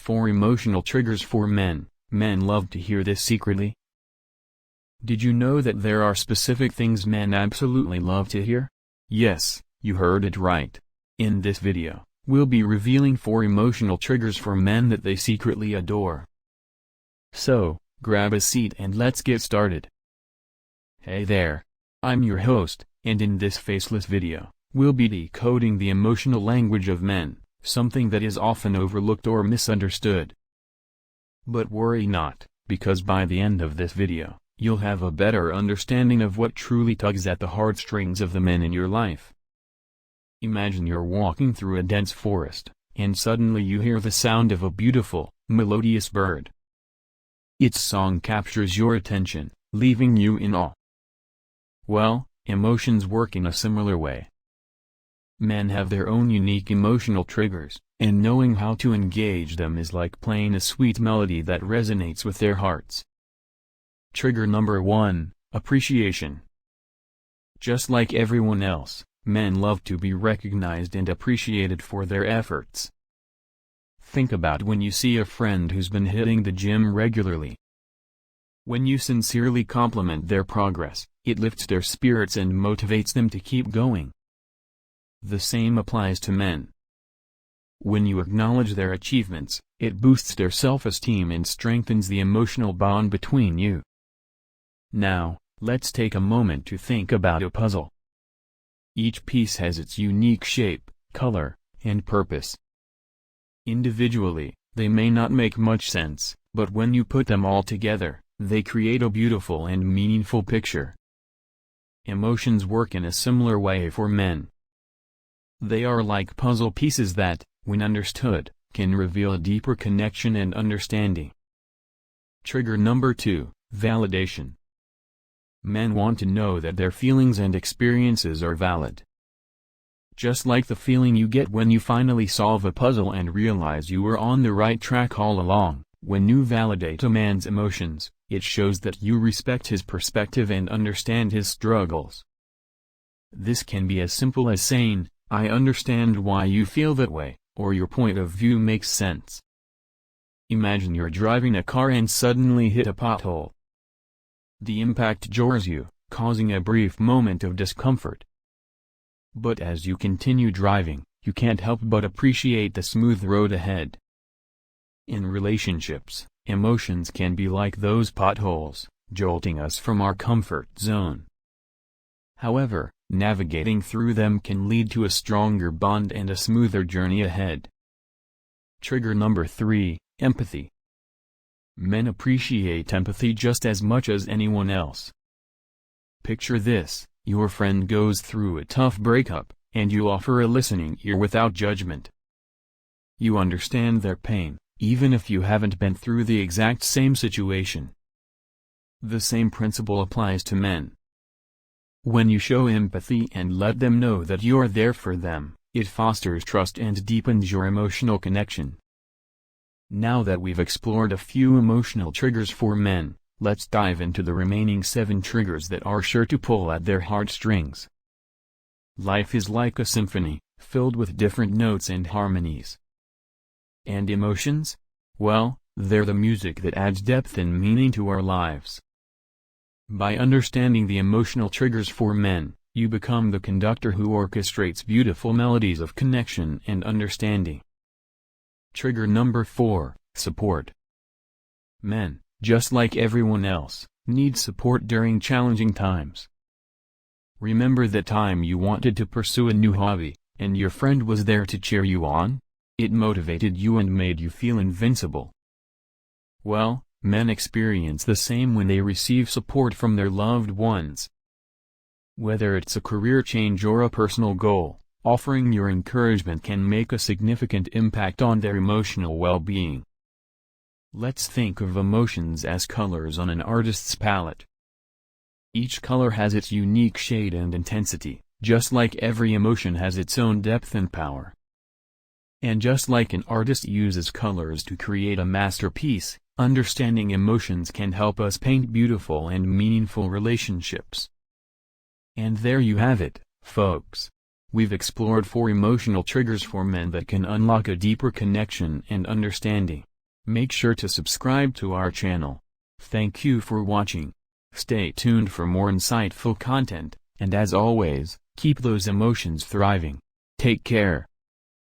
4 emotional triggers for men. Men love to hear this secretly. Did you know that there are specific things men absolutely love to hear? Yes, you heard it right. In this video, we'll be revealing 4 emotional triggers for men that they secretly adore. So, grab a seat and let's get started. Hey there. I'm your host, and in this faceless video, we'll be decoding the emotional language of men, something that is often overlooked or misunderstood. But worry not, because by the end of this video, you'll have a better understanding of what truly tugs at the heartstrings of the men in your life. Imagine you're walking through a dense forest, and suddenly you hear the sound of a beautiful, melodious bird. Its song captures your attention, leaving you in awe. Well, emotions work in a similar way. Men have their own unique emotional triggers, and knowing how to engage them is like playing a sweet melody that resonates with their hearts. Trigger number 1, appreciation. Just like everyone else, men love to be recognized and appreciated for their efforts. Think about when you see a friend who's been hitting the gym regularly. When you sincerely compliment their progress, it lifts their spirits and motivates them to keep going. The same applies to men. When you acknowledge their achievements, it boosts their self-esteem and strengthens the emotional bond between you. Now, let's take a moment to think about a puzzle. Each piece has its unique shape, color, and purpose. Individually, they may not make much sense, but when you put them all together, they create a beautiful and meaningful picture. Emotions work in a similar way for men. They are like puzzle pieces that, when understood, can reveal a deeper connection and understanding. Trigger number 2, validation. Men want to know that their feelings and experiences are valid. Just like the feeling you get when you finally solve a puzzle and realize you were on the right track all along, when you validate a man's emotions, it shows that you respect his perspective and understand his struggles. This can be as simple as saying, "I understand why you feel that way," or "your point of view makes sense." Imagine you're driving a car and suddenly hit a pothole. The impact jars you, causing a brief moment of discomfort. But as you continue driving, you can't help but appreciate the smooth road ahead. In relationships, emotions can be like those potholes, jolting us from our comfort zone. However, navigating through them can lead to a stronger bond and a smoother journey ahead. Trigger number 3, empathy. Men appreciate empathy just as much as anyone else. Picture this, your friend goes through a tough breakup, and you offer a listening ear without judgment. You understand their pain, even if you haven't been through the exact same situation. The same principle applies to men. When you show empathy and let them know that you're there for them, it fosters trust and deepens your emotional connection. Now that we've explored a few emotional triggers for men, let's dive into the remaining 7 triggers that are sure to pull at their heartstrings. Life is like a symphony, filled with different notes and harmonies. And emotions? Well, they're the music that adds depth and meaning to our lives. By understanding the emotional triggers for men, you become the conductor who orchestrates beautiful melodies of connection and understanding. Trigger number 4, support. Men, just like everyone else, need support during challenging times. Remember that time you wanted to pursue a new hobby, and your friend was there to cheer you on? It motivated you and made you feel invincible. Well, men experience the same when they receive support from their loved ones. Whether it's a career change or a personal goal, offering your encouragement can make a significant impact on their emotional well-being. Let's think of emotions as colors on an artist's palette. Each color has its unique shade and intensity, just like every emotion has its own depth and power. And just like an artist uses colors to create a masterpiece, understanding emotions can help us paint beautiful and meaningful relationships. And there you have it, folks. We've explored 4 emotional triggers for men that can unlock a deeper connection and understanding. Make sure to subscribe to our channel. Thank you for watching. Stay tuned for more insightful content, and as always, keep those emotions thriving. Take care.